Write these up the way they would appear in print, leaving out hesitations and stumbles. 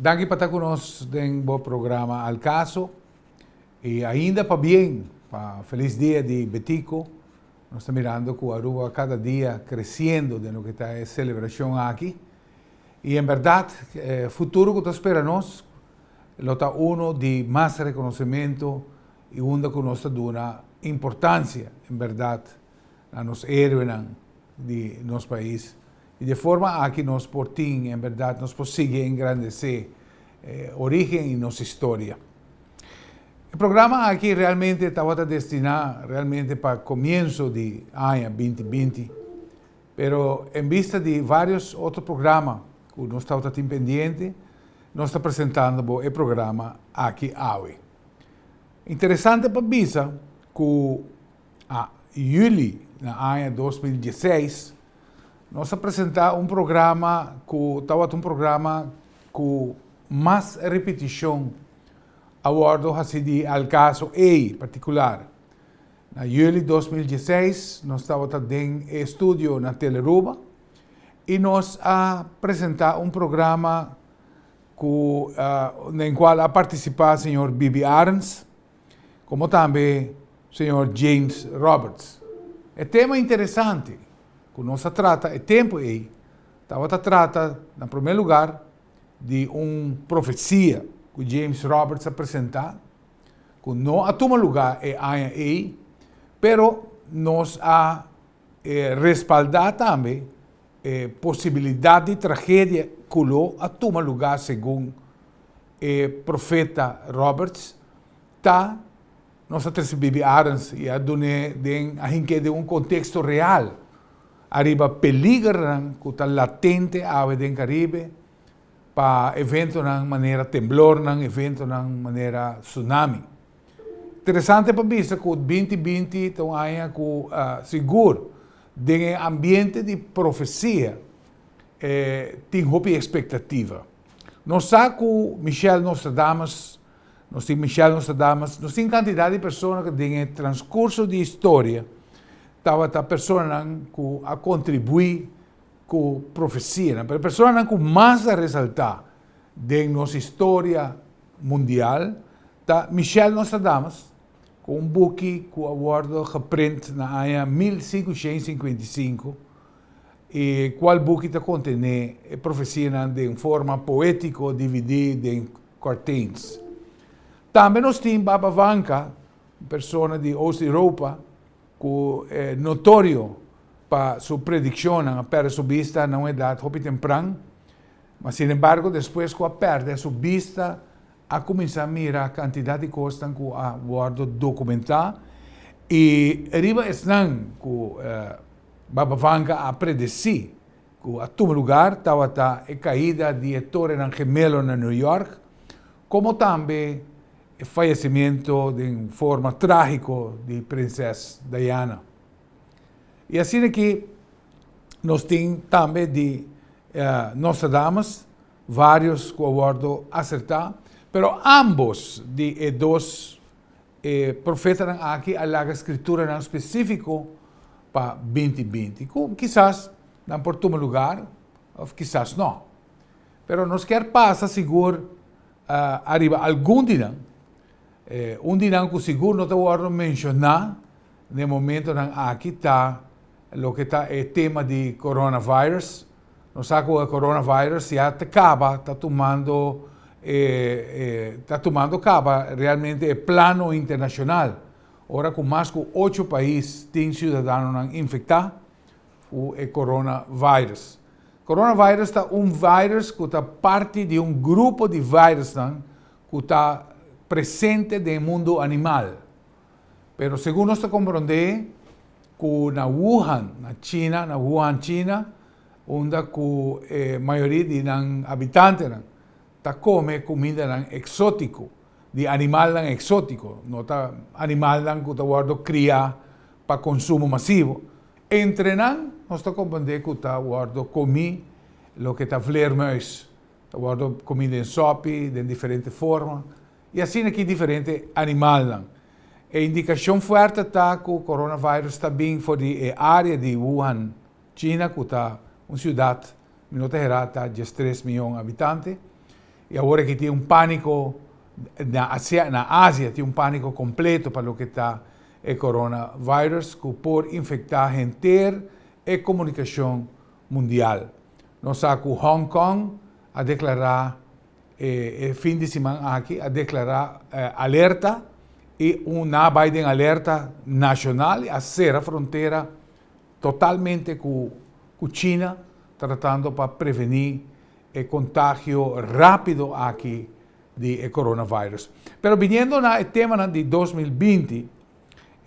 Danke para estar conosco no programa Al Caso. E ainda para bem, para feliz dia de Betico. Nós estamos mirando que Aruba cada dia crescendo de no que está a celebração aqui. E em verdade, o futuro que espera nós, está de mais reconhecimento e que nós dá importância, em verdade, a nos héroes de nosso país. E de forma a que nós portim, em verdade, nós possamos engrandecer origem e nossa história. O programa aqui realmente estava destinado realmente para o começo de ano 2020, mas em vista de vários outros programas que nós estamos pendentes, nós estamos apresentando o programa aqui hoje. Interessante para visa que a julho, no ano 2016, nós apresentamos programa que estava um programa com mais repetição a bordo de Al Caso em particular. Na julho de 2016, nós estávamos em estúdio na Teleruba e nós apresentamos programa no qual participa o senhor Bibi Arns, como também o senhor James Roberts. É tema interessante. Que nós trata, o tempo aí, trata, em primeiro lugar, de uma profecia que James Roberts apresentou, que não a toma lugar aí, pero nós respaldar também a possibilidade de tragédia que a toma lugar segundo o profeta Roberts, nós recebemos Arns e a gente de um contexto real. Arriba peligro que está latente ave do Caribe para evento na maneira temblor, evento na maneira tsunami. Interessante para ver que o 2020 é um ano que seguro de ambiente de profecia tem muita expectativa. Nós sabemos que Michel Nostradamus, nós temos quantidade de pessoas que têm transcurso de história a pessoas que a contribuir com a profecia, mas pessoas que mais a ressaltar de nossa história mundial, está Michel Nostradamus, com um book que aborda reprint na ano 1555, e qual book está contém a profecia de forma poética dividida em quartins. Também nós temos Baba Vanga, pessoa de Oeste-Europa, que é notório para sua predição, para sua vista na idade muito temprana, mas, sin embargo, depois que perde sua vista, a começar a mirar a quantidade de coisas que a guarda documentar, e arriba estão que Baba Vanga a predecir que a todo lugar estava a caída de Torre Gemelo na New York, como também o falecimento de forma trágica de princesa Diana. E assim aqui nós temos também de Nostradamus, vários que abordo acertar, pero ambos de dois profetas aqui a escritura em específico para 2020. Quizás não por todo lugar, ou quizás não. Pero nós quer passar seguro arriba algum dia. Dia que seguro não vou mencionar no momento aqui está o que está o tema de coronavírus. Nós sabemos que o coronavírus já está tomando realmente o plano internacional. Agora, com mais de 8 países têm cidadãos infectados com o coronavírus. O coronavírus é um vírus que está parte de um grupo de vírus que está presente no mundo animal. Pero segundo nós compreendemos que na Wuhan, China, onde a maioria dos habitantes está comendo comida exótica, de animal exótico, não está animal que está guardado criar para consumo massivo. Entre nós está compreendendo que está guardado comer o que está vleermuis, está guardado comida em sopa, de diferentes formas. E assim aqui diferentes animais. A indicação forte está que o coronavírus está bem fora da área de Wuhan, China, que está uma cidade, minuto está de 3 milhões de habitantes. e agora que tem pânico na Ásia, tem pânico completo para o que está o coronavírus, que pode infectar a gente e comunicação mundial. Nós com Hong Kong a declarar, fim de semana aqui, a declarar alerta e uma Biden alerta nacional a ser a fronteira totalmente com China, tratando para prevenir o contágio rápido aqui de coronavírus. Pero viniendo no tema de 2020,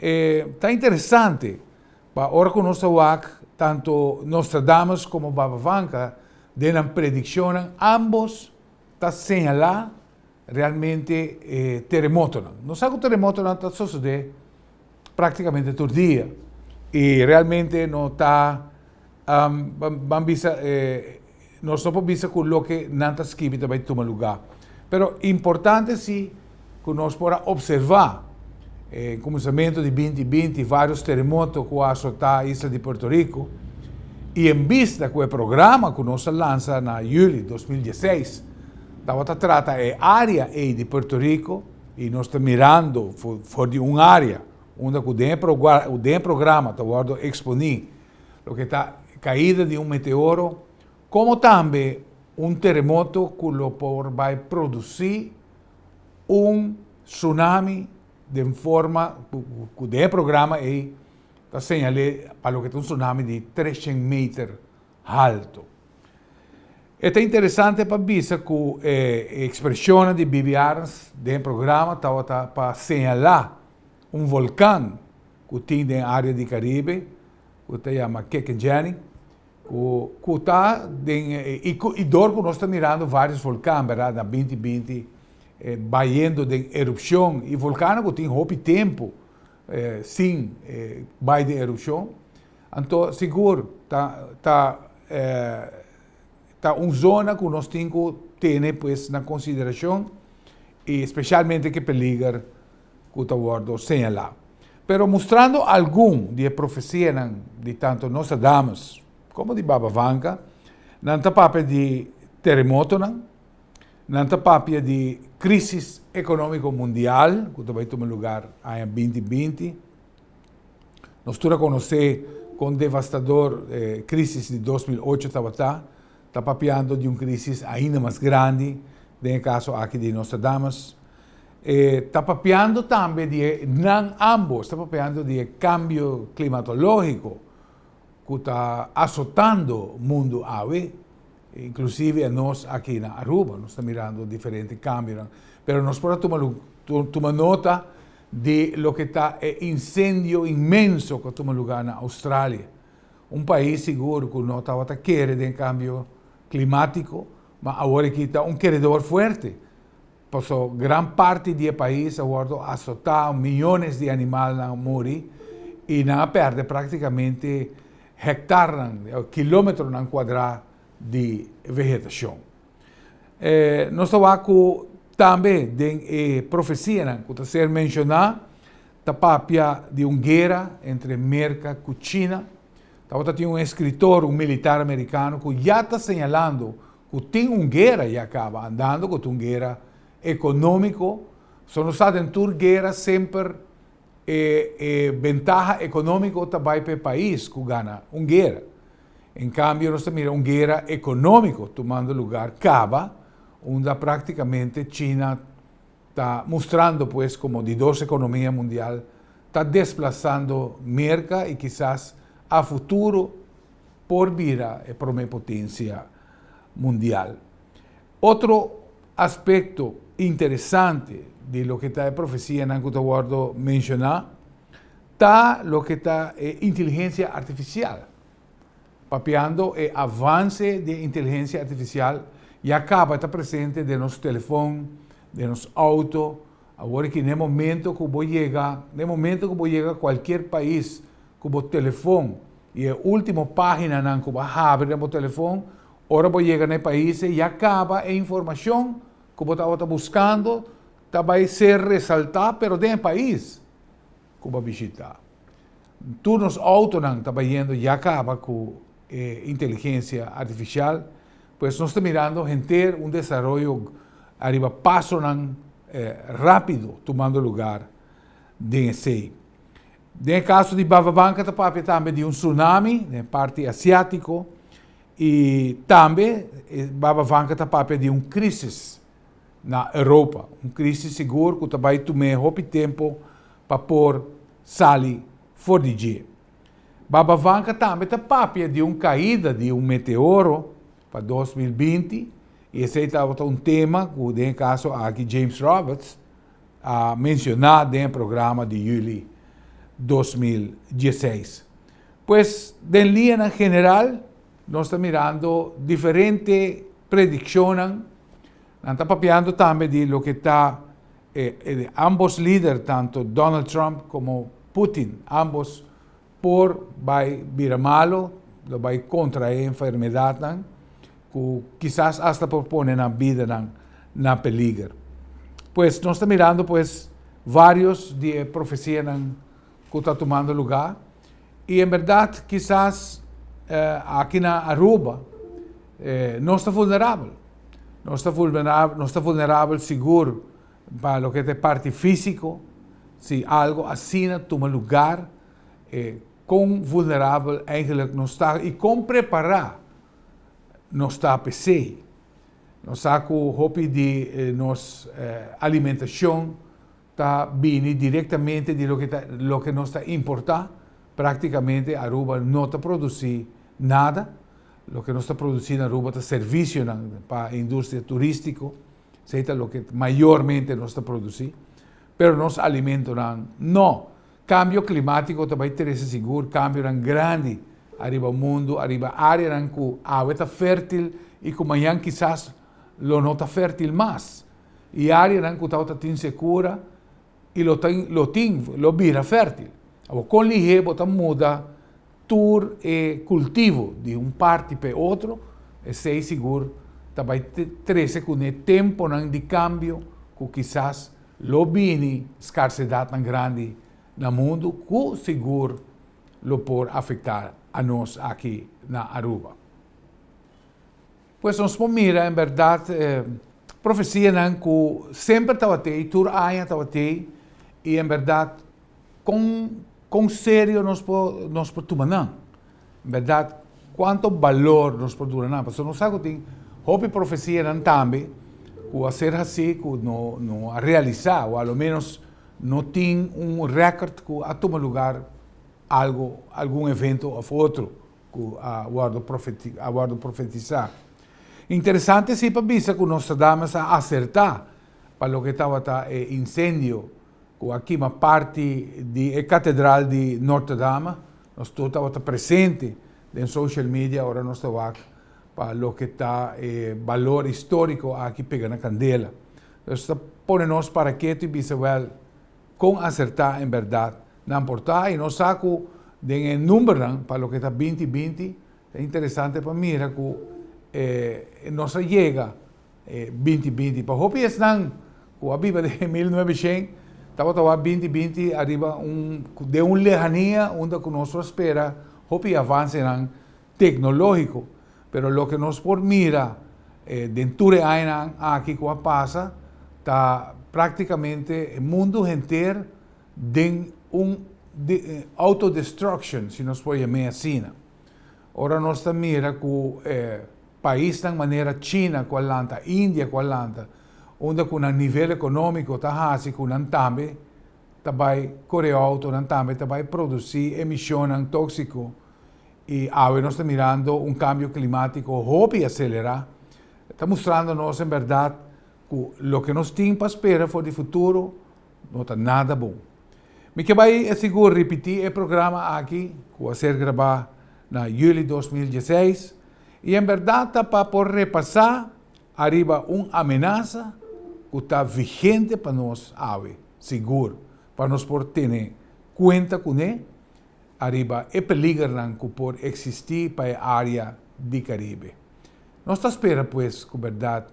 está interessante, ahora que nós tanto Nostradamus como Baba Vanga deram predicciones, ambos está señalar realmente terremoto. Nós sabemos que o terremoto está sucedendo praticamente todo dia e realmente não está nós não podemos ver com o que não está escrito vai tomar lugar. Pero importante sim que nós podamos observar no começamento de 2020 vários terremotos que azotado a isla de Puerto Rico e em vista com o programa que nós lança na julho de 2016 estava trata a área de Puerto Rico e nós estamos mirando for de uma área onde o programa está exponer o que está caída de meteoro, como também terremoto que vai produzir tsunami de forma que o programa está señalando para o que é tsunami de 300 metros alto. É interessante para ver que a expressão de Bibi Arns do programa estava para señalar vulcão que tem na área do Caribe, que se chama Kekenjani, que está e dor que nós estamos mirando vários vulcões, verdade, na 2020, vaindo de erupção, e vulcão que tem pouco tempo sem vai de erupção, então seguro está zona que nós temos que ter pues, na consideração, e especialmente que peligra que está guardo señalar. Pero mostrando algum de profecia de tanto Nostradamus como de Baba Vanga, não está papel de terremoto, não está papel de crise econômica mundial, que vai tomar lugar em 2020. Nós estamos a conhecer com devastador crise de 2008 está papeando de uma crise ainda mais grande, no caso aqui de Nostradamus. Está papeando também de, não ambos, está papeando de cambio climatológico que está azotando o mundo ave, inclusive a nós aqui na Aruba, nós estamos mirando diferentes cambios, mas nós podemos tomar nota de lo que está incêndio imenso que toma lugar na Austrália, país seguro que não estava querendo de cambio climático, mas agora aqui está queredor forte. Passou grande parte do país agora azotado, milhões de animais a morrer e não perde praticamente hectares, quilômetros quadrados de vegetação. Nós estamos também de profecia que está sendo mencionada, está papia de uma guerra entre América e China. Tem escritor, militar americano, que já está señalando que tem uma guerra e acaba andando com uma guerra econômico, só não está dentro da guerra sempre ventaja econômica vai para o país que ganha uma guerra. Em cambio, nós temos uma guerra econômica tomando lugar acaba, onde praticamente China está mostrando pues como de duas economias mundiais está desplazando merca e quizás a futuro por vir a uma potência mundial. Outro aspecto interessante de lo que está en profecía en que guardo mencionar, está lo que está inteligência artificial. Papeando el avance de inteligência artificial e acaba estar presente de nosso telefone, de nosso auto. Agora que no momento que vou chegar a qualquer país com o telefone e a última página que vai abrir no telefone, agora vou chegar no país e acaba a informação que você está buscando, vai ser ressaltada, mas dentro do país que vai visitar. Tudo nos autos está indo e acaba com inteligência artificial, pois nós estamos mirando em ter um desenvolvimento arriba paso rápido tomando lugar de sei. No caso de Bava Blanca, também de tsunami na parte asiático e também Bava Blanca de crise na Europa, crise seguro que também tomou muito tempo para pôr sair fora de dia. Bava Blanca também de caída de meteoro para 2020 e esse é tema que, no caso, aqui James Roberts a mencionado no programa de julho 2016. Pues, de linha general, nós estamos mirando diferentes predicciones, estamos papeando também de lo que está ambos líderes, tanto Donald Trump como Putin, ambos por vai vir malo, vai contra a enfermidade, que quizás hasta propone a vida na peligro. Pues nós estamos mirando pues vários de profecias que estão tomando lugar e em verdade quizás aqui na Aruba nós estamos vulnerável. Nós estamos vulnerável seguro para o que é parte físico, se algo assim toma lugar, com vulnerável eigenlijk nós está e com preparar nós está a PC. Nós saco hopi de alimentação está vindo diretamente de lo que nós está importar. Praticamente Aruba não está produzindo nada. Lo que nós está produzindo Aruba está serviço para a indústria turística, seja lo que maiormente nós está produzindo. Pero nós alimentos não. Cambio climático também ter esse seguro, cambio grande arriba o mundo, arriba área que a água está fértil e que amanhã quizás lo não está fértil mais. E a área que está insegura e lo vira fértil. Com ligeiro, muda tur e cultivo de parte para outro, e sei seguro, também trece com o tempo de cambio, que quizás lo vini escassidade tão grande no mundo, que seguro lo pode afetar a nós aqui na Aruba. Pues nós mira, em verdade, profecia que sempre estava aí, tur aia estava aí, e em verdade, com sério nós podemos tomar. Em verdade, quanto valor nós podemos tomar. Porque nós sabemos que tem houve profecia também, que a ser assim, que não a realizar, ou ao menos não tem recorde que a tomar lugar algum evento ou outro que aguardo profetizar. Interessante sim para ver que nós estamos a acertar para o que estava incêndio que aqui uma parte da Catedral de Notre Dame, nós estamos presente em social media, agora nós estamos para o que está valor histórico aqui pegando a candela. Então, põe-nos para quieto e visual com acertar em verdade. Não importa, e nós saco de número para o que está 2020, é interessante para mim que nós chega 2020. Para o que estão com a Bíblia de 1900, estava 2020 arriba de lejania onde que nós espera o avance tecnológico, pero lo que nós por mira dentro de aqui que passa está praticamente o mundo inteiro de autodestruction, se nós podemos chamar assim. Ora nós mira que país de maneira China, qualanta, Índia, qualanta, onde com o nível econômico está assim, com também Coreia Auto também produzir emissões tóxicas e agora nós estamos mirando cambio climático hobby acelerar. Está mostrando-nos em verdade que o que nós temos para esperar para o futuro não está nada bom. Me que vai seguro repetir o programa aqui, que vai ser gravado na julho de 2016 e em verdade está para por repassar arriba ameaça que está vigente para nós, seguro, para nós por ter conta com ele, arriba é peligro que pode existir para a área do Caribe. Nós está esperando, pois, com verdade,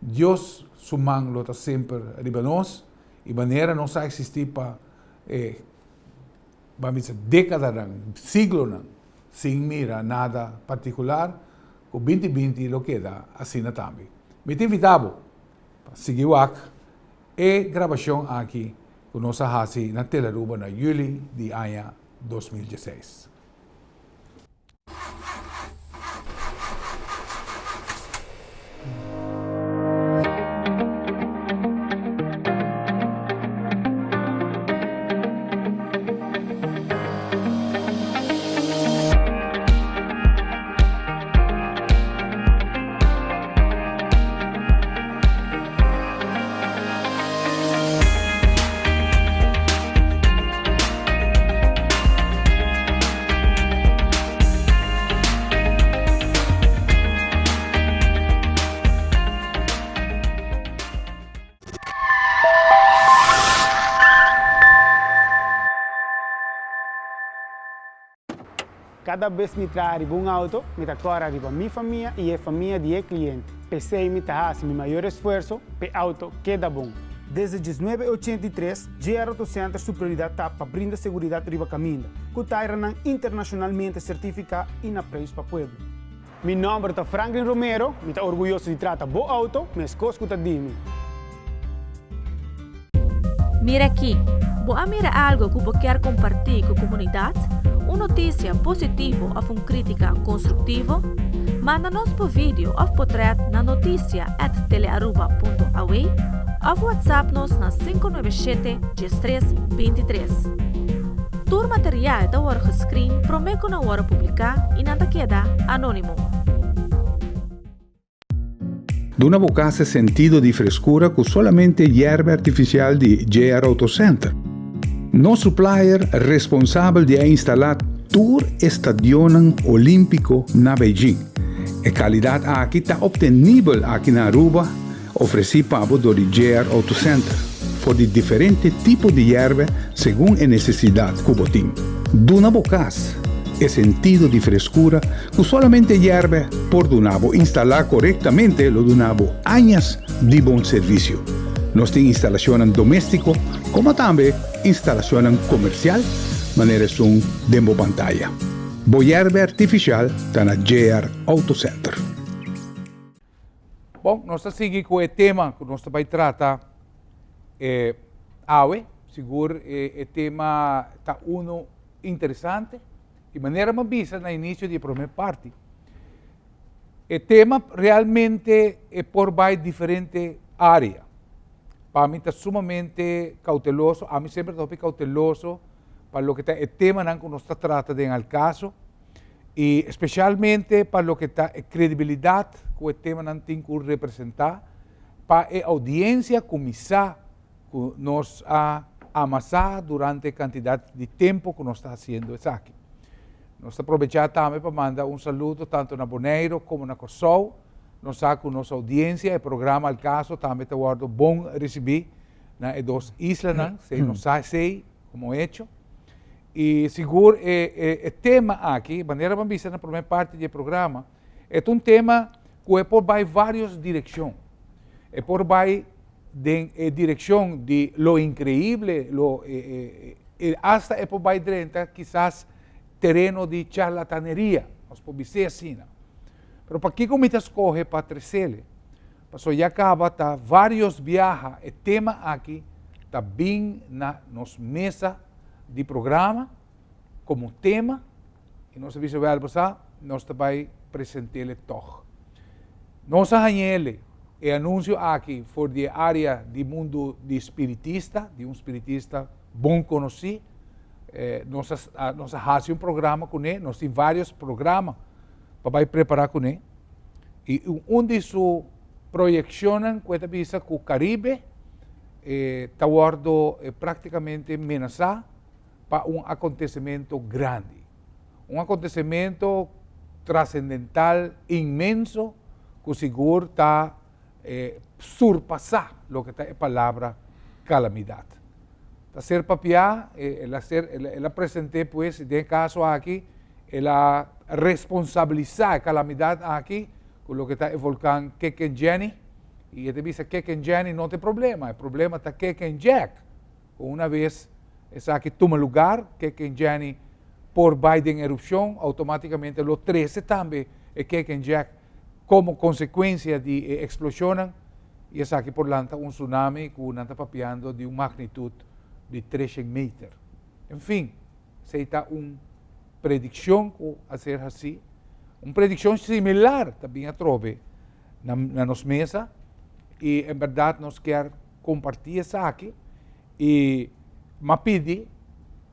Deus, sua mão, está sempre arriba nós, e maneira não vai existir para, vamos dizer, décadas, siglos, sem mira nada particular, com 2020 lo queda assim também. Me te invitava Sigiwak, e gravação aqui com nossa hasi na Telaruba na julho de ano 2016. Cada vez que me trago um auto, me decora arriba minha família e a família de cliente. Pensei me fazer meu maior esforço para o auto queda bom. Desde 1983, GR Auto Center sua prioridade está para brindar segurança riba caminho, que está internacionalmente certificado e na preço para o povo. Meu nome é Franklin Romero, me está orgulhoso de tratar bom auto, mas coisa que de mim. Mira aqui, vou mira algo que vou querer compartilhar com a comunidade? Uma notícia positiva ou uma crítica construtiva? Manda-nos por vídeo ou por thread na noticia@telearuba.aw ou WhatsApp-nos na 597-1323. Todo material da hora gescreen promete na hora publicar e nada queda anônimo. Duna bocase sentido di frescura con solamente hierba artificial di GR Auto Center. No supplier responsable di instalar tour stadion olimpico na Beijing. E calidad aquí está obtenible aquí na Aruba, ofreci pabo do GR Auto Center, por di differenti tipo di hierba según la necesidad cubotín. Duna bocas e sentido di frescura con solamente hierba por Dunabo instalar correctamente lo Dunabo años di buen servicio. Nos tiene instalación doméstico como también instalación comercial, manera son demo pantalla. Hierba artificial está na GR Auto Center. Bom, nós seguimos com o tema que nós vamos tratar. Seguro o tema está interessante. De maneira mais vista no início da primeira parte. O tema realmente é por diferentes áreas. Para mim está sumamente cauteloso, a mim sempre estou cauteloso para o que está o tema que nós está tratando em caso e especialmente para o que está a credibilidade que o tema não tem que representar para a audiência começar que nós a amassar durante a quantidade de tempo que nós está fazendo isso aqui. Nós aproveitamos também para mandar saludo tanto na Bonaire como na Corsol. Nós com nossa audiência, o programa al caso também está guardo bom receber nas duas islas, se não sei como é hecho. E seguro o tema aqui, de maneira mais vista na primeira parte do programa, é tema que é por várias direções. É por direção de lo increíble, hasta é por dentro, quizás terreno de charlataneria, nós podemos dizer assim. Pero para que como escolhe para Trecele? Passou já acaba, tá vários viajes, o tema aqui está bem nas mesa de programa, como tema, e nós nós também apresentamos todo. Nós arranhamos o anúncio aqui for de área do mundo de espiritista, de espiritista bom conhecido. Nós fazemos programa com ele, nós temos vários programas para preparar com ele. E de suas projeções, com a vista que o Caribe está praticamente ameaçado para acontecimento grande. Acontecimento trascendental, imenso, que seguro está surpassar o que está a palavra calamidade. Está ser papiar, ela apresentei, pues, de caso aqui, ela responsabilizar a calamidade aqui, com o que está o vulcão Kekenjani, e ele diz que Kekenjani não tem problema, o problema está Kekenjack. Uma vez essa aqui toma lugar, Kekenjani por Biden erupção, automaticamente o 13 também é Kekenjack, como consequência de explosão, e essa aqui por lanta tsunami que nanta papiando de magnitude de 300 metros. Enfim, seita predição a ser assim, predição similar também a trove na nossa mesa, e em verdade nós quer compartilhar essa aqui e me pedi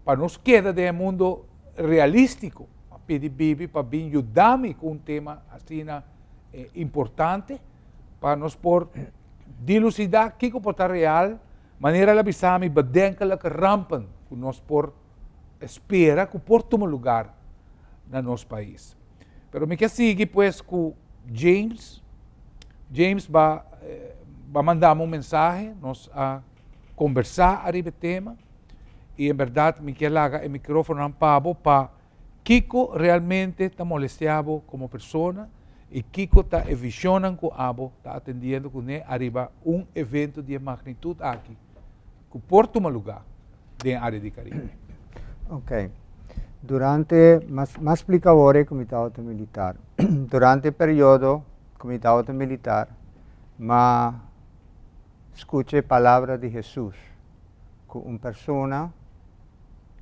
para nós queda de mundo realístico, me pedi Bibi para vir ajudar-me com tema assim importante para nós por dilucidar o que é real, maneira de avisar-me bedenken que rampen que nós por espera que por tomar lugar no nosso país. Pero me quer seguir pues com James vai mandar mensagem, nós a conversar a esse tema, e em verdade me quer largar o microfone a Pablo para Kiko realmente está molestado como pessoa e Kiko está visionando com Abo, está atendendo com ele arriba evento de magnitude aqui, que por tomar lugar na área de Caribe. Ok. Durante, mas explica agora o Comitê Militar. Durante o período Comitê Militar, mas escute a palavra de Jesus, que uma pessoa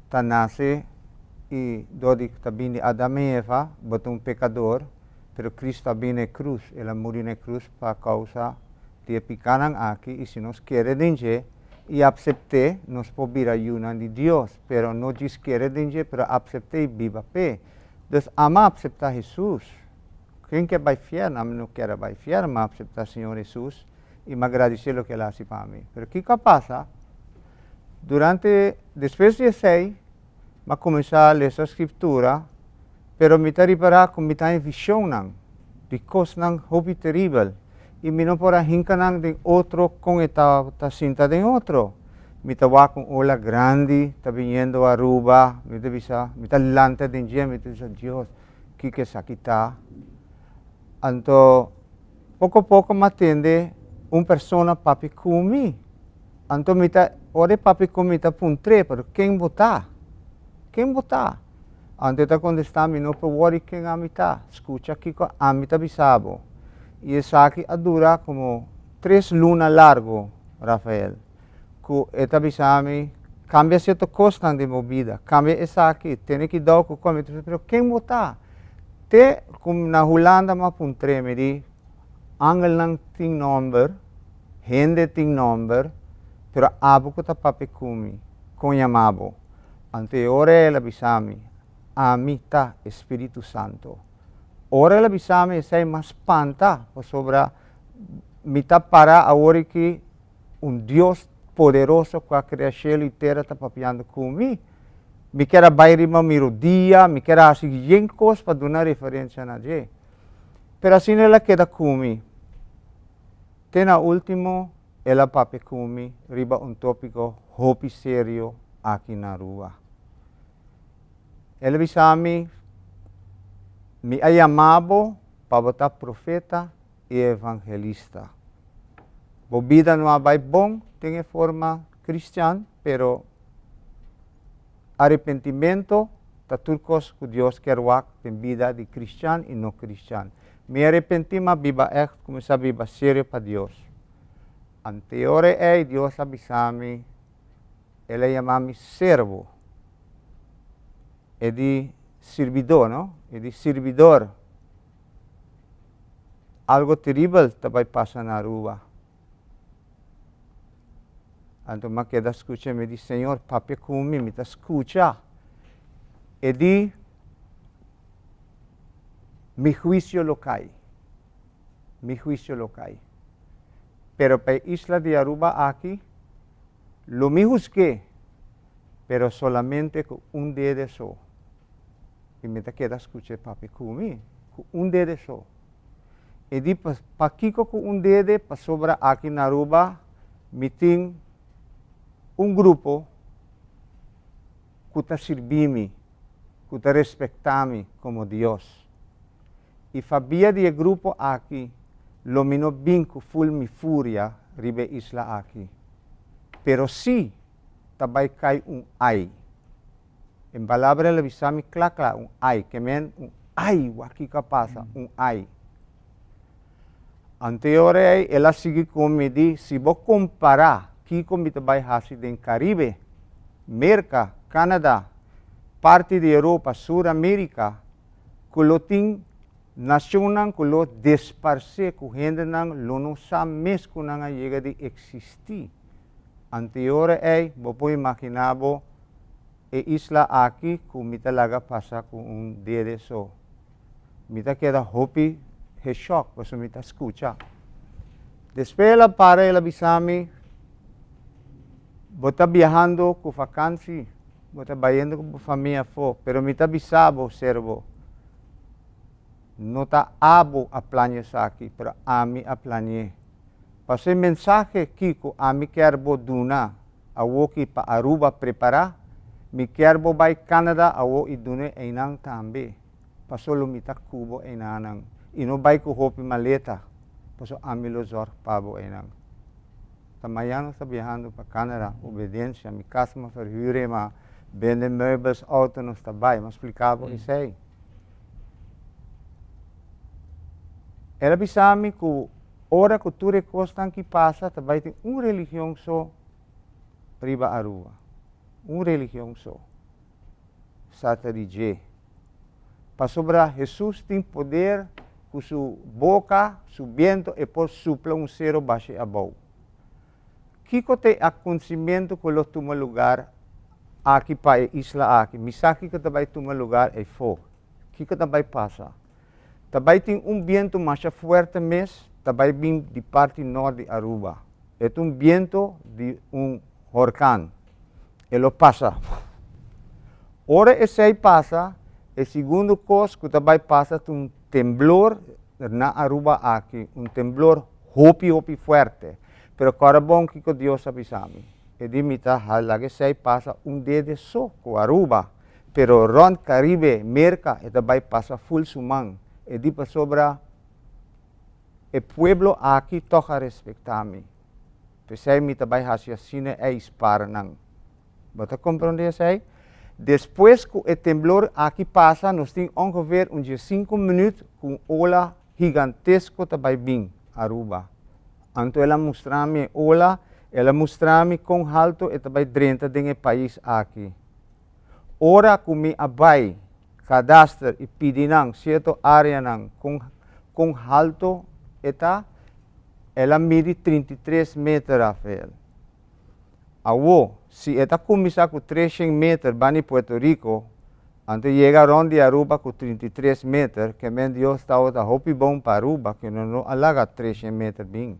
está nasce e dodi também de Adão e Eva, botou pecador, pero Cristo também na cruz, ele morreu na cruz para causa de picanan aqui, e se nós queremos e aceitar, nós podemos vir a ajuda de Deus, pero não diz queremos, pero aceitar e viva pé. Então, ama aceitar Jesus. Quem quer vai fiar, não quer vai fiar, mas aceitar o Senhor Jesus e me agradecer o que ele faz para mim. Pero o que passa? Depois de 6, me começar a ler essa escritura, pero me está reparando que me está em visão, porque não é terrível. E me não pode hincar de outro com esta cinta de outro. Me está com ola grande, está vindo a Aruba, me está lanta de dia, me está Deus, que isso aqui está. Então, pouco a pouco me atende uma pessoa papi comigo. Então, me está, ora papi comigo está puntre, pero quem botar? Quem botar? Então, está contestando, me não pode quem a mim está. Escuta aqui que a mim está bisabo. E essa aqui dura como 3 lunas largo, Rafael. Que esta bisame cambia certa coisa de movida. Cambia essa aqui, tem que dar o que come. Pero quem botar? Te, como na Holanda, me puntre, me di, angel não tem number, gente tem number, pero abo que está papi comigo, com chamabo. Anteora ela bisame, a mim está Espírito Santo. Ora ela bisame sai mais panta, sobre mita para agora que Deus poderoso com a criação inteira está papiando comigo. Me quer baile uma melodia, me quer assim coisas para dar referência na gente. Pero assim ela queda comigo. Tem a último, ela papi comigo, riba tópico hopi sério aqui na rua. Ela bisame me ha chamado para botar profeta e evangelista. A vida não vai bom, tem forma cristã, pero arrependimento está tudo que Deus quer ter vida de cristão e não cristão. Me arrependi, mas viva começar a viver sério para Deus. Anterior Deus avisou-me, ele chama-me servo. É de servidor, não? É de servidor. Algo terrível vai passar na rua. Então, me queda escutar, me diz, Senhor, papi comigo, me escuta. É de mi juízo lo cai. Mi juízo lo cai. Pero para a isla de Aruba aqui, lo me juzgué, pero solamente con dedo só. E me queda escutar papi comigo, com dedo só. E di para Kiko com dedo, para sobra aqui na Aruba, me tem grupo que está servindo-me, que está respeitando-me como Deus. E sabia de grupo aqui, lo mino binco full mi furia ribe isla aqui. Pero si, tabay kay ay. En palabra le bisami klakla ay, que men ay, waki ka pasa, ay. Anteriore ela sigue como di, se você comparar kiko mita vai hasi den Caribe, América, Canadá, parte de Europa, Sul-América, kuloting nasyon nang kulo desparse ku gente nang lono sa mes ku nang llega de existir. Anteriore bopo imaginabo isla aqui ku mita laga pasa ku dede so. Mita queda hopi he shock, paso mita escucha. Después ela para ela bisami, bota viajando ku vakansi, bota bayendo ku familia fo, pero mita bisabo servo. No ta abo a planye sa aqui, pero ami a planye. Pasé mensaje kiko ami kerbo duna, awo ki pa Aruba prepara, mi kerbo bay Canada awo idune einang tambe. Paso lumita kubo einanang, ino bay ku hopi maleta, paso ami lo zor pabo einang. Tamayano sa viajando pa Canada, obediencia, mi casa ma verhuren, ma vende meubels, auto nos tabay, ma explicabo isay. Ela bisami ku ora ku ture kostan ki pasa tabay ting religião so riba Aruba. Religião so. Satarije. Pasobra Jesus tem poder com sua boca, seu viento e por supla cero baixe abau. Kiko te acontecimento com o tuma lugar aqui pa isla aqui. Misaki que tabay tuma lugar e fo. Kiko tabay pasa. Tabay tem viento mais forte mes, tabay bem de parte norte de Aruba. É viento de huracán. Ele passa. Ora esse passa, e segundo coisa que tabay passa temblor na Aruba aqui, temblor hopi forte. Pero cara bom que Deus avisami. E dimita halage sei passa dede só com Aruba, pero ron Caribe, América, e tabay passa full sumang. E di pa sobra, e pueblo aqui toca respectar-me. Pesai mi tabay hasya sine para nang. Bota compreender sei? Depois que o temblor aqui passa, nós temos ongeveer 5 minutos com ola gigantesco tabay bing Aruba. Anto ela mostrar-me ola, ela mostrar-me com alto e tabay 30 denge país aqui. Ora kumi abay, cadastre e pedinang certo área nang com alto eta ela mide 33 metros Rafael. Awo se eta começar com 300 metros bani Puerto Rico, antes chega onde Aruba com 33 metros, que men Deus está outra hopi bom para Aruba que não alaga 300 metros bem.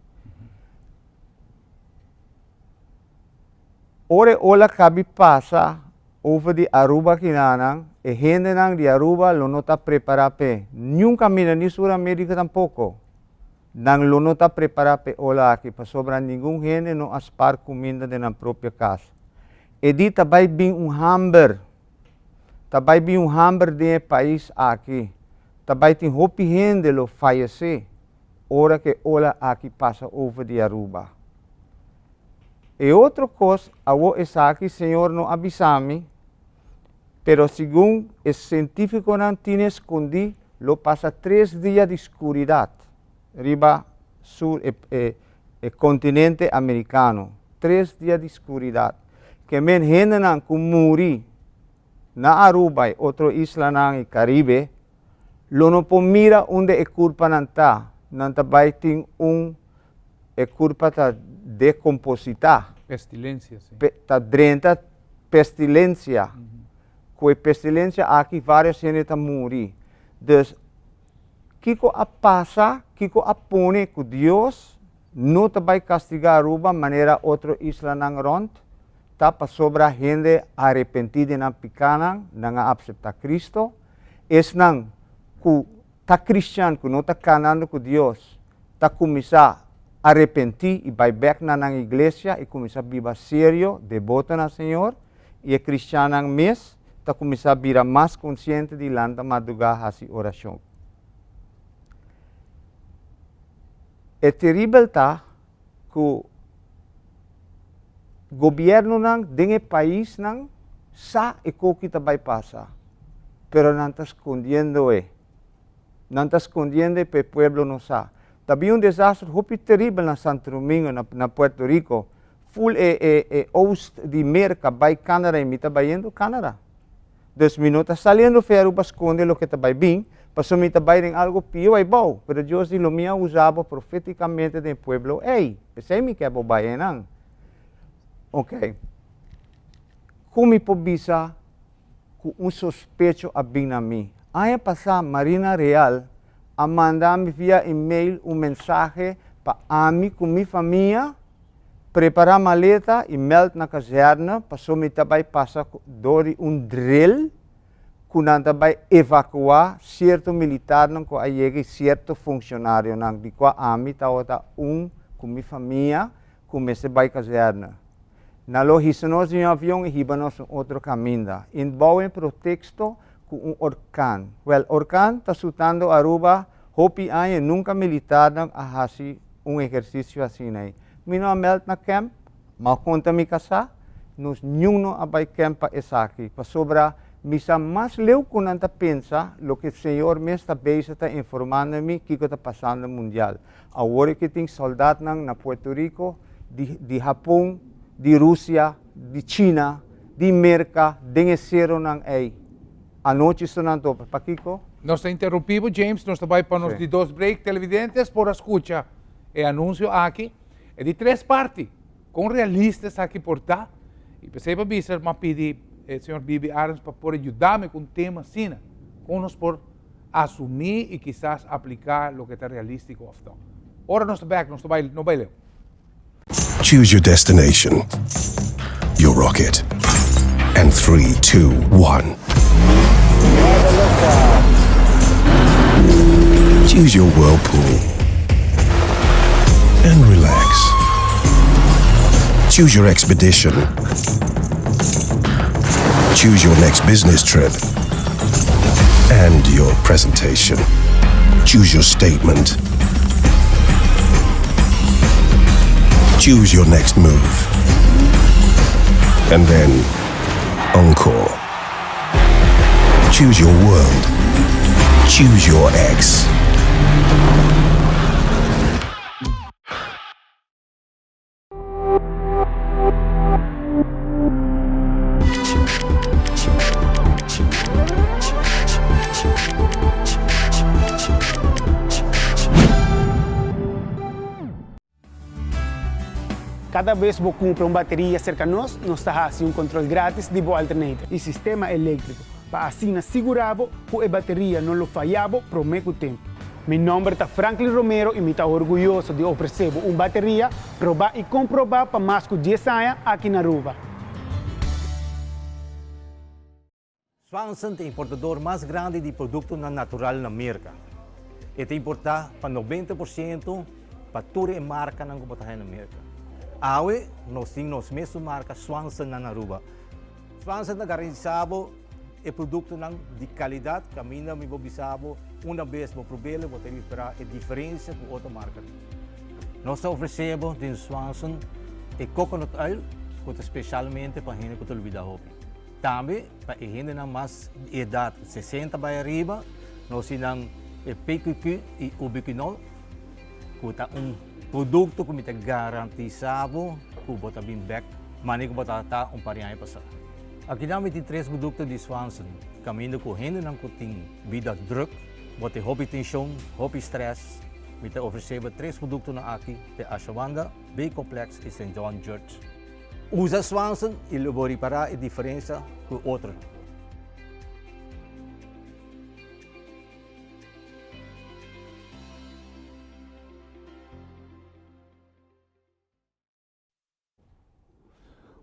Ore ola cabe passa over de Aruba kinanang, e gente nang de Aruba lo no está preparado pe. Nunca mira ni Sudamérica tampoco. Nang lo no está preparado pe ola aqui, para sobra ninguém gente no aspar comida de na própria casa. E di tabay bing hamburger. Tabay bing hamburger de país aqui. Tabay tem hopi gente lo fallecer. Ora que ola aqui passa over de Aruba. E outra coisa, awo esa aqui, Senhor, não avisame, pero según el científico não tiene escondido, lo pasa 3 días de escuridad, arriba sur el continente americano, 3 días de escuridad, que men gente não que muri na Aruba e outra isla na Caribe, lo no po mira onde é culpa não tabay tem é culpa ta decompositar. Pestilência, sim. Ta drenta pestilência. Com a pestilência aqui várias gente tá morrer. Dus, kiko a passa, kiko a pone que Deus não te vai castigar Aruba maneira outra isla nang rond, tá para sobra gente arrepentida na picana, nang aceitar Cristo, es nang ku ta cristiano que não tá canando com Deus, tá começar arrepentir e vai back na igreja e começar a viver sério, devoto na Senhor, e a cristiana mes, tá começar a virar mais consciente de landa madrugar a oração. É terrível tá que o governo nang denge país nang sa e ko kita vai passar, pero não está escondiendo não está escondiendo pe pueblo no sa. Havia desastre hopi terrível na Santo Domingo, na Puerto Rico. Full oost de merca bij Canada e mita indo Canada. Dus mi nota saliendo ferro para esconder lo que está bem, passou mita em algo pior e bom. Pero Deus lo minha usava profeticamente no pueblo. Ei, pensei me que é bobaenang. Ok. Como pobisa com suspeito a bem na mim. Aí passar Marina Real a mandar-me via e-mail mensagem para mim com minha família. Preparar maleta e meld na caserna, passou me também passar door drill, quando também evacuar certo militar não com aí certo funcionário não de qua ami tawata com minha família comece by caserna. Na logistinos de avião e hibanos outro caminho. Inbouw em pretexto com orkan. Well, orkan está sutando Aruba, hopi ay nunca militar não a hasi exercício assim aí. Mino meld na camp, mal conta mi casa, nos nyuno abay camp pa esaki. Pa sobra, misa mas leu kunanta pensa lo que o senhor me está bezig está informando-me que está passando mundial. Agora que tem soldados na Puerto Rico, de Japão, de Rússia, de China, de América, de zero nang ei. Anoche sonando pa Kiko. Nós interrompimos, James, nós também para os de dois break televidentes por escuta e anúncio aqui. É de três partes, com realistas aqui por cá. E pensei para dizer, mas pedi o senhor Bibi Arns para poder ajudar-me com o tema assim, com nós por assumir e quizás aplicar o que está realístico. Ora nós estamos back, não vai ler. Choose your destination, your rocket, and 3, 2, 1. Choose your whirlpool and relax. Choose your expedition. Choose your next business trip and your presentation. Choose your statement. Choose your next move. And then encore. Choose your world. Choose your ex. Cada vez que compra uma bateria cerca de nós está assim controle grátis de boa alternativa e sistema elétrico, para assim assegurar que a bateria não falhava por muito tempo. Meu nome é Franklin Romero e me estou orgulhoso de oferecer uma bateria provar e comprovar para mais de 10 anos aqui na Aruba. Swanson é o importador mais grande de produtos naturais na América. Ele importa para 90% para toda a marca na América. Awe, nós temos mesmo marca Swanson na Aruba. Swanson é garantido e produto de qualidade, que a mim me observo uma vez no problema, vou ter para a diferença com outra marca. Nós oferecemos de Swanson e coconut oil, que especialmente para gente que olvida hopi. Também para gente na mais idade 60 para arriba, nós temos PQQ e ubiquinol, que é produto que me garantizado que bota bem back, mas que bota parinha passar. Aqui nós temos 3 produtos de Swanson, caminho correndo não tem vida druk, bota hobby tensão, hobby stress. Me oferecemos 3 produtos na aqui, de Ashwanda, B-Complex e St. John Church. Usa Swanson e vou reparar a diferença com outro.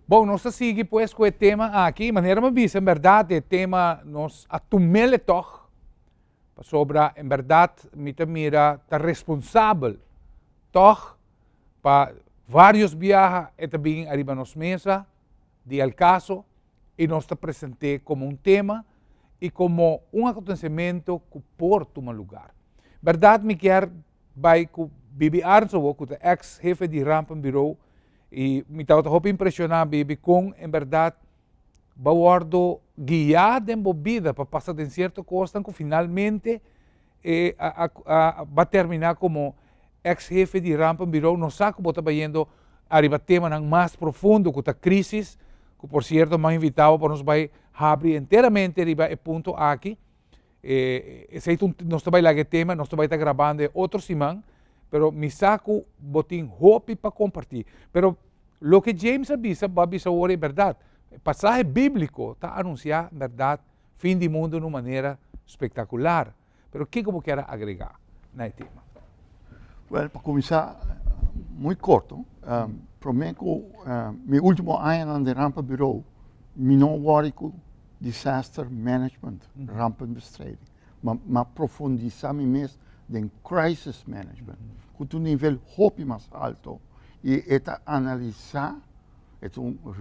Bom, nós seguimos pues com o tema aqui, de maneira mais em verdade, o tema nós atumele toch, sobre, em verdade, mira, está responsável, toch, para vários viajes, e também arriba nos mesa, de al caso, e nós está presente como um tema e como um acontecimento que porta um lugar. Verdade, me quer, vai com Bibi Arnsow, que é ex-jefe de Rampen Bureau, e me estava muito impressionado, Bibi, com, em verdade, bawardo guiado em vida para passar de certa coisa que finalmente vai terminar como ex-jefe de Rampa Bureau, nós sabe que está indo arriba tema mais profundo, que a crise, que por cierto, mais invitado para nós vai abrir inteiramente arriba o ponto aqui. Nós vai lá que tema, nós vai estar gravando outro semana, pero me saco botin hope para compartilhar. Pero lo que James avisa, vai avisar agora é verdade. O passagem bíblico está anunciando verdade, fim do mundo de uma maneira espetacular. Pero o que eu quero agregar nesse tema? Well, para começar, muito curto, para mim, meu último ano no Rampa Bureau, me não worry com disaster management, rampa bestrijding, mas profundizar mesmo em crisis management, com um nível hope mais alto, e analisar,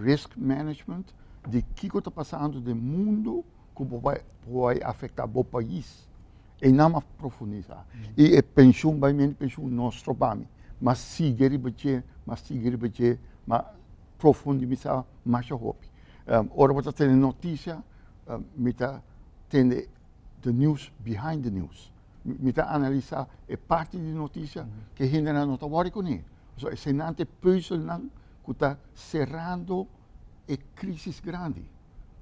risk management de que está passando no mundo que vai afetar o país. E não mais profundizar. E a pensão vai menos pensão nosso bami, mas seguir bater, mas profundizar mais a hope. Ora você tem notícia, me está tendo the news behind the news. Me está analisar a parte de notícia que ainda não está worry com ele. So é senante puzzle não que está cerrando a crise grande,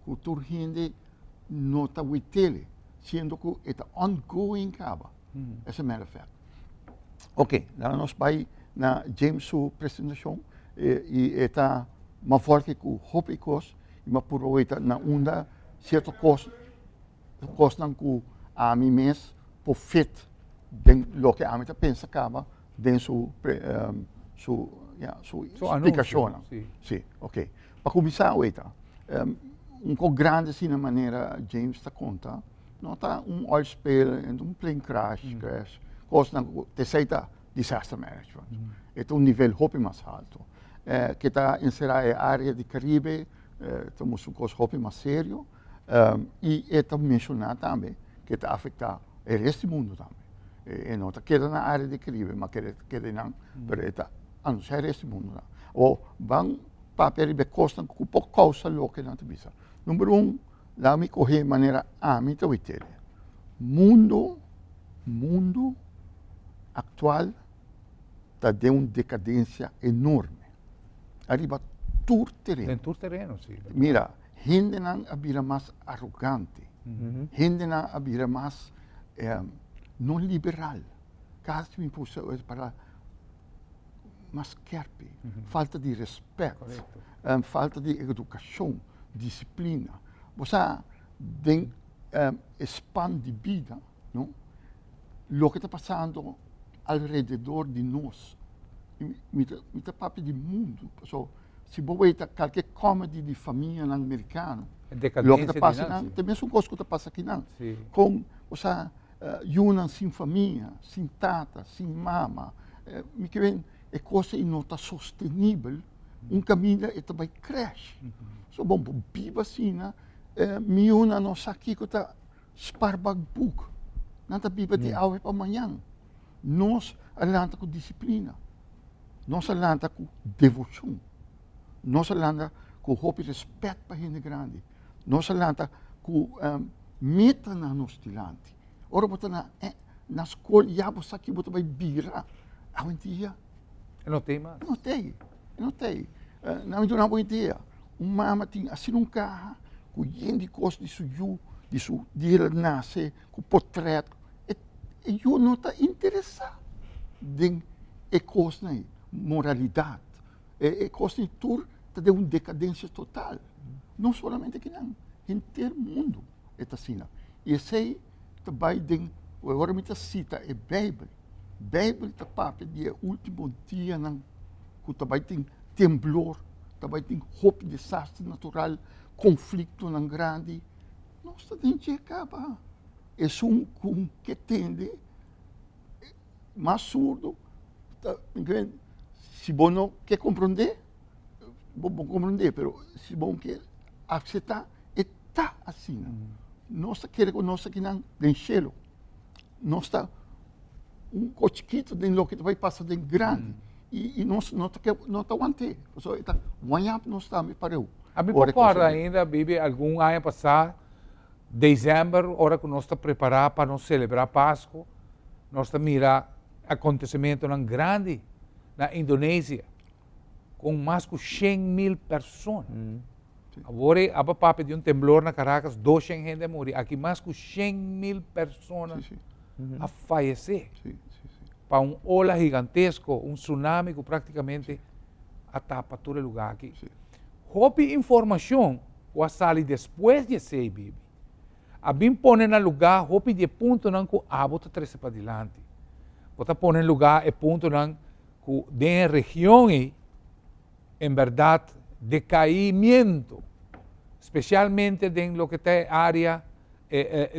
que tu gente não está tele. Sendo que é ongoing acaba. As a matter of fact. Ok, nós vamos na James' sua apresentação e está mais forte que o hope cost e mais aproveita na onda certo cost não que a mim mesmo por fit den lo que a mim pensa acaba den sua explicação. Sim, ok. Para começar oita, grande assim na maneira James está conta. Não está oil spill en plane crash, coisa não terceira disaster management. É nível hope mais alto. Que está encerrado a área de Caribe, temos coisa hope mais sério, e está mencionado também que está afetando o resto do mundo também. E não está queda na área de Caribe, mas queda não, mas está anunciando o resto do mundo. Ou vão para Caribe costa com pouco causa local não te bisa. Número lá me correr de maneira amita o itele. Mundo atual está de uma decadência enorme. Arriba todo terreno. Em todo terreno, sim. Mira, gente não abira mais arrogante, gente não abira mais não liberal. Caso me puxa para mais querpe, falta de respeito, falta de educação, disciplina. Você tem span de vida, não? O que está passando ao redor de nós, muita parte do mundo. Se você ver qualquer comedy de família americana, o que está passando, também são coisas que está passando aqui não. Com você, Yunan sem família, sem tata, sem mama, me que é coisa que não está sustentável, caminho é também cresce. Bom, viva assim, né? Miuna não sabe que está sparbagboek. Não está viva de hoje para amanhã. Nós alanta com disciplina. Nós alanta com devoção. Nós alanta com hope e respeito para a gente grande. Nós alanta com meta na nosso dilante. Ora, você na escola, já você aqui você vai virar. Hoje em dia. Não tem mais. Não tem. Não me boa ideia. Uma mama tem assim carro, com gente costa de sua dia nasce, com portreto. E eu não está interessado em coisa aí, moralidade. É coisa de tudo, está de uma decadência total. Não somente aqui não, inteiro mundo está assim. E esse aí também tem, agora me cita, é Bíblia. Bíblia está parte do último dia, que também tem temblor. Também tem hope, desastre natural, conflito não grande. Nós temos que acabar. É um que tende mais surdo. Se bom não quer compreender, bom compreender, mas se bom quer aceitar, está assim. Nós queremos que nós aqui não enchê-lo. Nós está cochiquito de lo que vai passar de grande. E nós não aguantamos. Então, amanhã nós estamos para eu. A mim concorda ainda, Bibi, algum ano passado, dezembro, hora que nós estamos preparados para nós celebrar Páscoa, nós estamos mirar acontecimento grande na Indonésia, com mais de 100.000 pessoas. Agora, a papo de temblor na Caracas, 200 gente morrer. Aqui mais de 100.000 pessoas a falecer. Para ola gigantesco, tsunami que praticamente atapa todo o lugar aqui. Houve informação que sai depois de ser bibi. A bem põe no lugar, houve de ponto não que a bota trece para adiante. Bota põe no lugar e ponto não que de região em verdade decaimento, especialmente em lo que tem área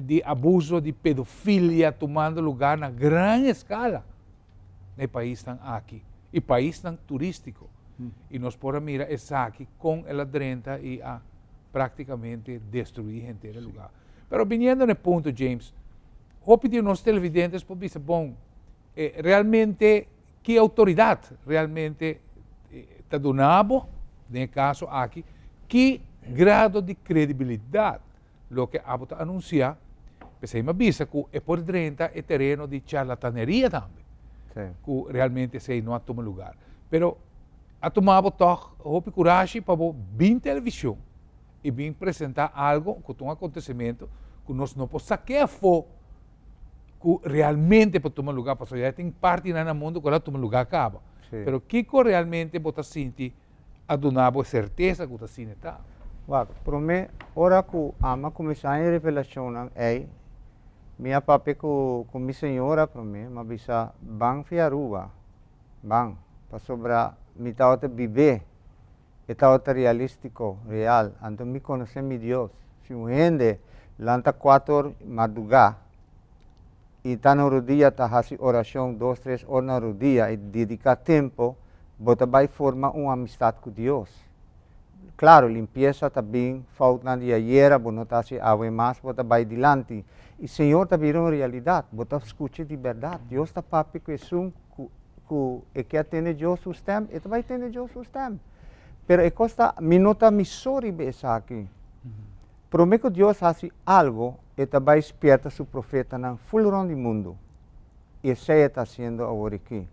de abuso de pedofilia tomando lugar na grande escala no país tão aqui e país tão turístico. E nós podemos mirar essa aqui com ela drenta e a praticamente destruir inteiro lugar. Pero viniendo no ponto, James, vou pedir aos televidentes para dizer, bom, realmente, que autoridade realmente está donando, no caso aqui, que grado de credibilidade lo que a anunciar, pensei, me avisa que é por dentro é terreno de charlataneria também, que realmente se não toma lugar. Pero a tomar houve coragem para vir televisão e vir apresentar algo que um acontecimento que nós não podemos sacar fora que realmente pode tomar lugar, porque já tem parte no mundo que ela toma lugar acaba. Pero que realmente pode sentir a donar a certeza que está sendo está. Para mim, ora que ama começar a revelação é minha papi com minha senhora para mim, mas bisa bang fiaruba, bang para sobra mi tauta viver, e tauta realístico, real, anto me conhecer mi Deus. Se um gente lanta 4 madrugada e está na rodilha, está fazendo oração 2, 3 horas na rodilha e dedicar tempo, bota vai formar uma amistade com Deus. Claro, limpeza também, falta na diária, não está se água mais, bota vai adiante. E o Senhor está virando realidade, bota escute de verdade. Deus está papi com isso, que atende Deus o sistema, e vai atender Deus o sistema. Pero é costa, me nota misori besa aqui. Prometo que Deus faz algo, e vai esperta seu profeta na full round do mundo. E isso está sendo agora aqui.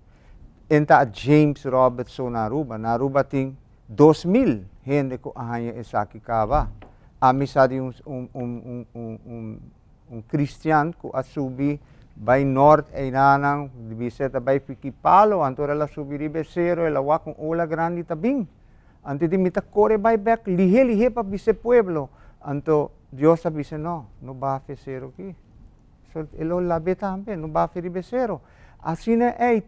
Então, James Robertson na Aruba tem 2.000 gente que arranha essa aqui cava. A missa de cristiano que a subir vai norte e nanang de visita vai Piquipalo, antora ela subir Ribesero, ela vai com ola grande também. Antes de mita corre vai back, lihe para vise pueblo. Anto Deus sabe não vai fazer aqui. So, elo labe também, não vai fazer Ribesero. Assim é,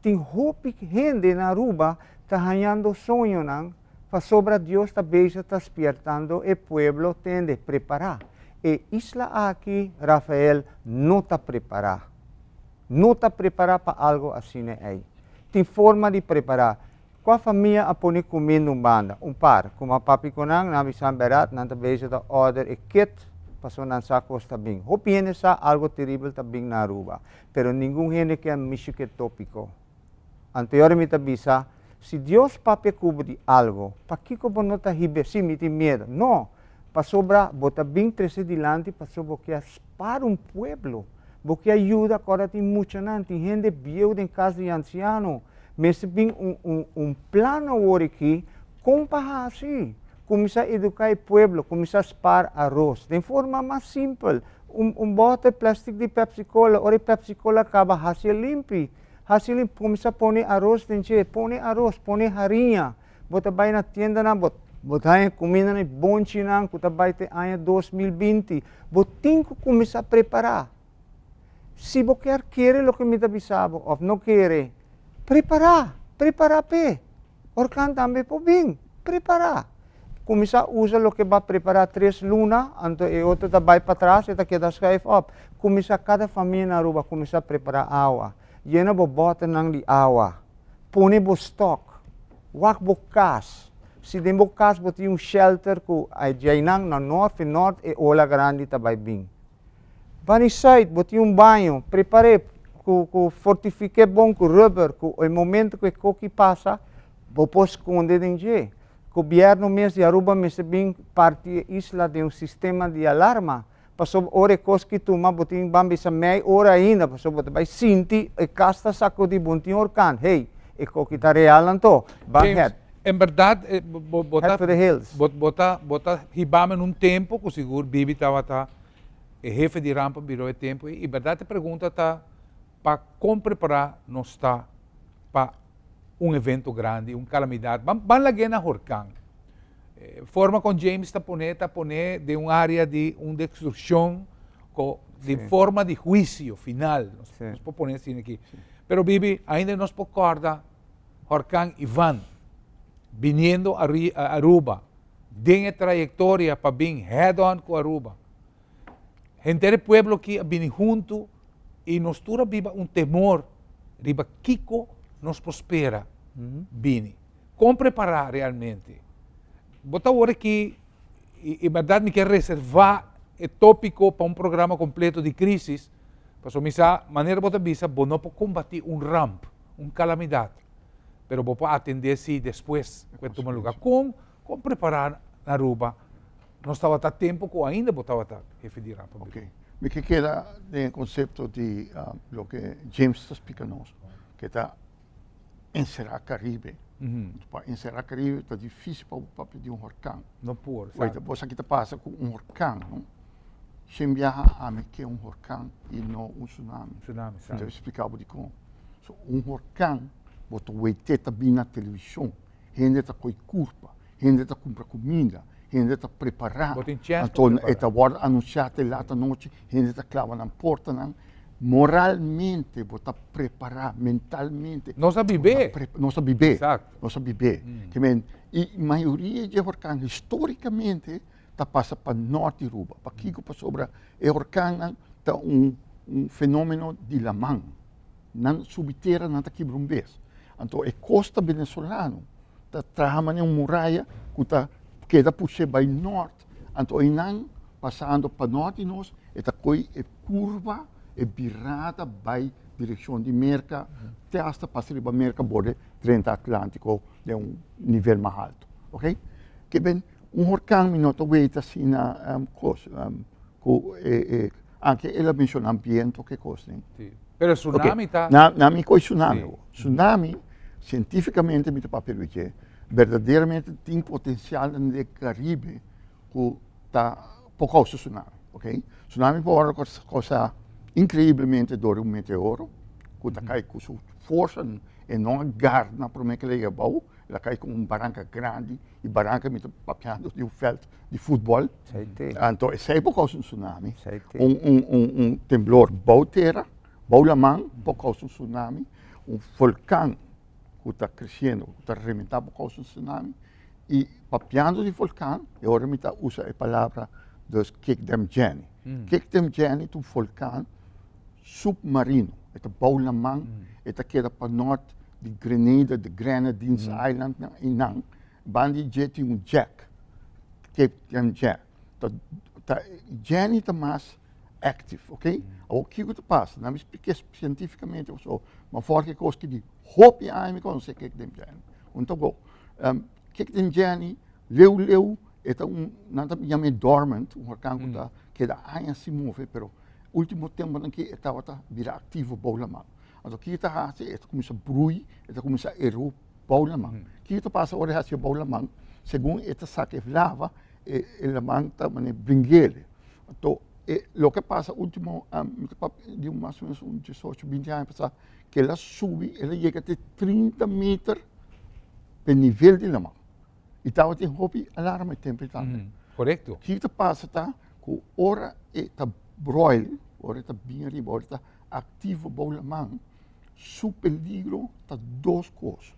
tem hopi gente na Aruba está ganhando sonho nang, para sobra Deus está beija, está despertando, e pueblo tem de preparar. E isla aqui, Rafael, não está preparado. Não está preparado para algo assim aí. Tem forma de preparar. Com a família, a pôr comendo banda, par. Como a papi ko nang, nabi samberat, nanta beija da order e kit, passou na sacos tabing. Hopiene sa algo terrível tabing na Aruba. Pero ninguém gente que é micho que tópico. Anterior me tabisa, se Deus papi cubre algo, para que como não está hibe, sim, me tem medo. Não. Para sobra, bota bem treze dilante, para sobra que para pueblo. Porque ajuda, agora tem muita não, tem gente viúva em casa de anciano. Mas tem plano agora aqui, como para assim. Começar a educar o pueblo, começar a spar arroz. De forma mais simples. Bote plástico de Pepsi-Cola, ora Pepsi-Cola acaba hasil limpi. Hasil limpi, começar a pôr arroz, põe arroz, põe farinha. Bota vai na tienda na botar comida na bom chinang, que vai ter ano 2020. Botem que começar a preparar. Se você quer o que me avisava, ou não quer, preparar pe. Orkan também po bem, preparar. Começar a usar o que vai preparar 3 lunas, então e outro vai para trás, e queda skype up. Começar cada família na Aruba, começar a preparar água. Llena bo bota nang de água. Põe bo stock. Wak bo cas. Se tem bo cas, bote shelter que ay jainang na norte e ola grande tabay bing. Vani site, bote banho, prepare ku fortifique bom com rubber, que o momento que coque passa, bo pos esconde dentro. Governo mês de Aruba mês bem parte isla de sistema de alarma Passou ore coisa que tuma, botin bambi sa mei ora ainda, passou botar vai sinti e casta saco de buntin orkan. Hey, e kokita real anto. Bang head. Em verdade, Head for the hills. bota hibama num tempo que seguro Bibi estava tá jefe de rampa virou o tempo e verdade pergunta tá para como preparar nós está para evento grande, calamidade. Vamos lá na Horcan. Forma com James está poner de área de destruição de forma de juízo final. Nós podemos poner assim aqui. Pero Bibi, ainda nós podemos Horcan e Van viniendo a Aruba, den trayectoria para vir head-on com Aruba. Gente do pueblo que vem junto e nós tura viva temor, riba Kiko nos prospera, vini. Como preparar realmente? Bota agora que, e verdade, me quer reservar o tópico para programa completo de crise, para misa maneira bota visa, não pode combater ramp, calamidade. Pero vou atender-se depois, quando um lugar. Como preparar na Aruba? Não estava a tempo que ainda botava jefe de rampa. Ok. Me que queda do conceito de lo que James está explicando, que está encerrar Caribe. Para encerrar Caribe está difícil para o papel de huracão. Não pode. Depois aqui passa com huracão, não? Sem viajar a me que huracão e não tsunami. Tsunami, sabe? Então, explicava de como. So, huracão botou o ET bem na televisão, gente está com curva, gente está comprar comida, gente está preparando. Então, está agora anunciado lá à noite, gente está clavando na porta, não? Moralmente, está preparado, mentalmente. Não sabe viver. Não sabe viver. Exato. Não sabe viver. E a maioria de huracão, historicamente, está passa para norte de Aruba. Para Kiko, para sobre o huracão, está fenômeno de lamang. Não subterra, não está quebrando um vez. Então, a costa venezuelana está trabalhando uma muralha que está queda puxar para o norte. Então, não passando para o norte, nós está com a curva e virada para a direção de América, até hasta passar para a América, borde 30 Atlântico, de nível mais alto. Ok? Que bem, huracão, não está assim na coisa. Anche ela menciona ambiente, que coisa. Sim. Pero tsunami está. Na minha coisa tsunami. Tsunami, cientificamente, me papel que verdadeiramente tem potencial no Caribe que está por causa do tsunami, ok? Tsunami pode ser coisa incrivelmente do meteoro, que está cai com sua força e não agarra na promessa que ele levou, ela cai com uma barranca grande e barranca me papeando de feld de futebol. Então, isso é por causa do tsunami. Temblor bau terra, bau lamang por causa do tsunami, vulcão que está crescendo, que está reventando por causa do tsunami, e papeando de vulcão, e agora me usa a palavra dos Kikdemjani. Kikdemjani é um vulcão submarino, é um bau lamang, é queda para norte de Grenada, de Grenadines Island, e não, bandi jet um jack, Kikdemjani. Jani está mais active, ok? O que que passa? Não me expliquei cientificamente, mas fora que coisa que de hope a me conhece que tem Jani. Então, que tem Jani, leu, é nada me chama dormant, huracão que da ainda se move, pero último tempo que estava virar ativo bola mal. Então, que está assim, começa a brui, começa a errar bola mal. Que está passa hora assim bola mal, segundo esta saque lava, ele manda brinquedo. Então, o que passa último de mais ou menos 18, 20 anos que ela sube, ela chega até 30 metros para o nível de lama. E estava tem hobby alarme temperatura. Correto. O que passa tá que hora está broil, hora está bem arriba, hora está ativo para o lama. Su peligro está duas coisas.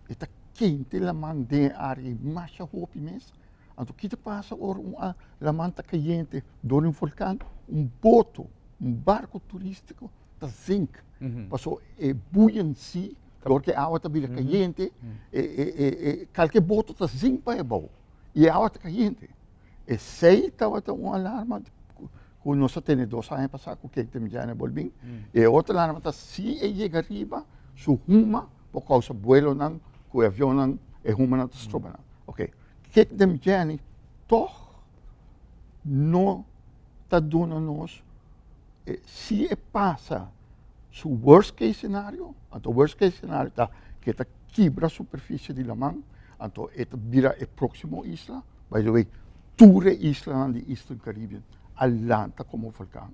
Está quente lama de área mais hobby mesmo. Então, o que passa agora a manta caliente do vulcão, boto, barco turístico, está zinc. Passou buoyancy, porque a água está bem caliente, qualquer boto está zinc para a boa. E a água está caliente. E sei estava um alarme, que nós temos 2 anos passados, que o que já não volveu. E outra alarme está, se ele chega arriba, su ruma, por causa do vuelo, que o avião não é ruma, não está estrobando. Ok. Que dem Jani toch não está dando-nos, se passa o worst case scenario, então o worst case scenario está que está quebra a superfície de la mão, então vira a próxima isla, by the way, toda a isla de Eastern Caribbean, Atlanta como vulcão.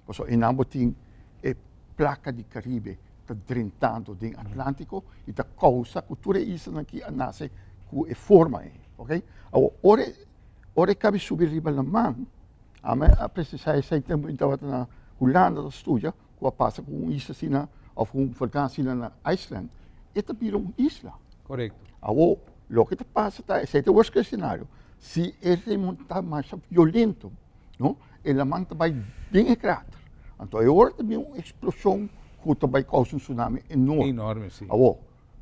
Então, em ambos tem a placa de Caribe, está drentando do Atlântico e está causa que toda a isla aqui nasce com a forma, ok? Ora cabe subir riba na mão, a precisar sei tempo então na Holanda da estudia, que passa com uma isla assim, ou um vulcão assim na Iceland, esta vira uma isla. Correto. O que passa é o worst case cenário. Se ele está mais violento, não? Ele manda vai bem cráter. Então, agora também uma explosão que vai causar tsunami enorme. Enorme, sim.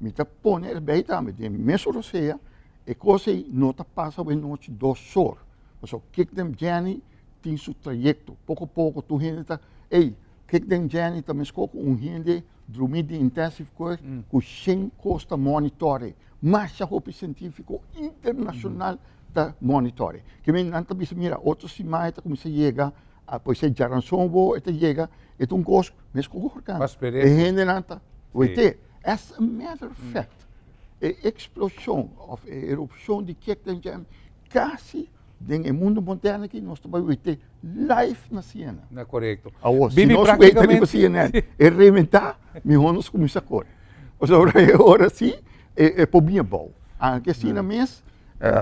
Me está pondo bem também, de mesmo roceia, e coisa não está passando em noite 2 horas. Então, que tem Jenny tem seu trajeto. Pouco a pouco, tu gente está, que tem Jenny também escolhe gente dormir de intensive care, com 100 costa monitore. Mas a roupa científico internacional está monitore. Que me não está mira, outros se mais como se chega, depois se já sombo, chega, coisa, mas com o organo. E gente não está. As a matter of fact, a explosão, a erupção de Kettenjam, quase no mundo moderno que nós estamos vendo live na cena. Não é correto. Se nós vemos na cena, é reventar, nós começamos a correr. Agora sim, é por bem bom. Aqui assim mesmo,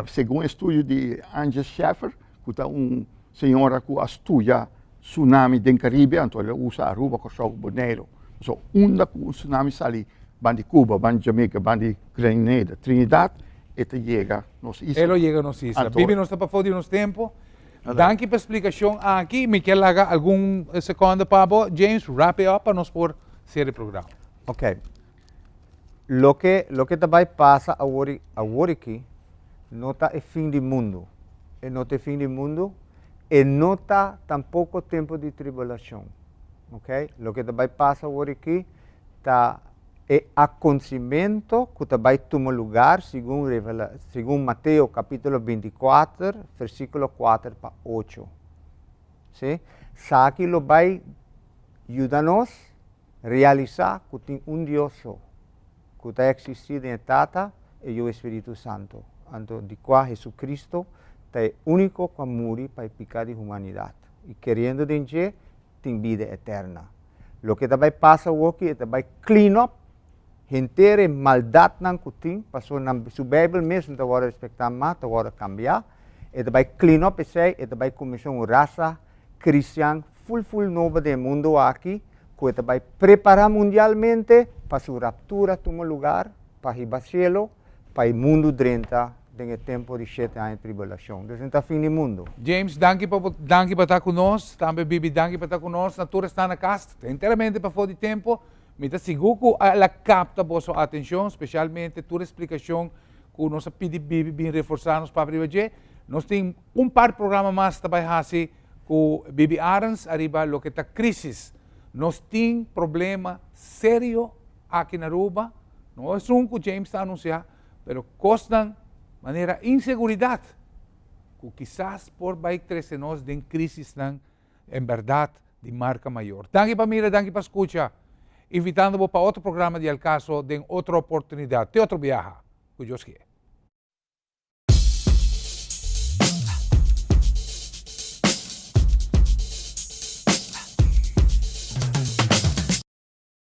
segundo o estudo de Angel Schaffer, que é senhora que estuda tsunami do Caribe, então ela usa Aruba com o Bonaire. Então, o tsunami sai de Cuba, de Jamaica, de Grenada, Trinidad, e chega nos islas. Ele chega nos islas. Bibi, nós estamos para fora de tempo. Danke pela explicação aqui. Me quer lagar algum segundo para James, wrap it up para nós por ser o programa. Ok. Lo que também passa agora aqui, não está o fim do mundo. E não está o fim do mundo, e não está tampouco tempo de tribulação. Ok? Lo que também passa agora aqui, está o acontecimento que também toma lugar, segundo Mateus capítulo 24, versículo 4 para 8. Sim? Sabe que vai ajudar-nos a realizar que tem Deus só, que está existindo em Tata e o Espírito Santo. Então, de qual Jesucristo é o único que morre para o pecado da humanidade. E querendo dizer, tem vida eterna. O que também passa aqui é também clean up, inteira maldade que tem, passou na sua Bíblia mesmo, está agora respeitar mais, está agora cambiar, e também clean up e também começar uma raça cristã full nova do mundo aqui, que também preparar mundialmente para sua raptura tomar lugar, para ir para o cielo, para o mundo 30, no tempo de 7 anos de tribulação. Então, está fim do mundo. James, danke por estar conosco. Também, Bibi, danke por estar conosco. A natura está na casa, inteiramente para fora de tempo. Me está seguro que ela capta a sua atenção, especialmente a tua explicação que nós pedimos Bibi bem reforçar para privar. Nós temos par de programas mais também assim com Bibi Arans arriba lo que está crise. Nós temos problema sério aqui na Aruba. Não é um que James está anunciando, mas costam maneira inseguridade. Que quizás por vai trazer nós de crise em verdade de marca maior. Danke para mira, danke para escuchar. Invitando-vos para outro programa de El Caso, de outra oportunidade, de outro viaje, que Deus quer.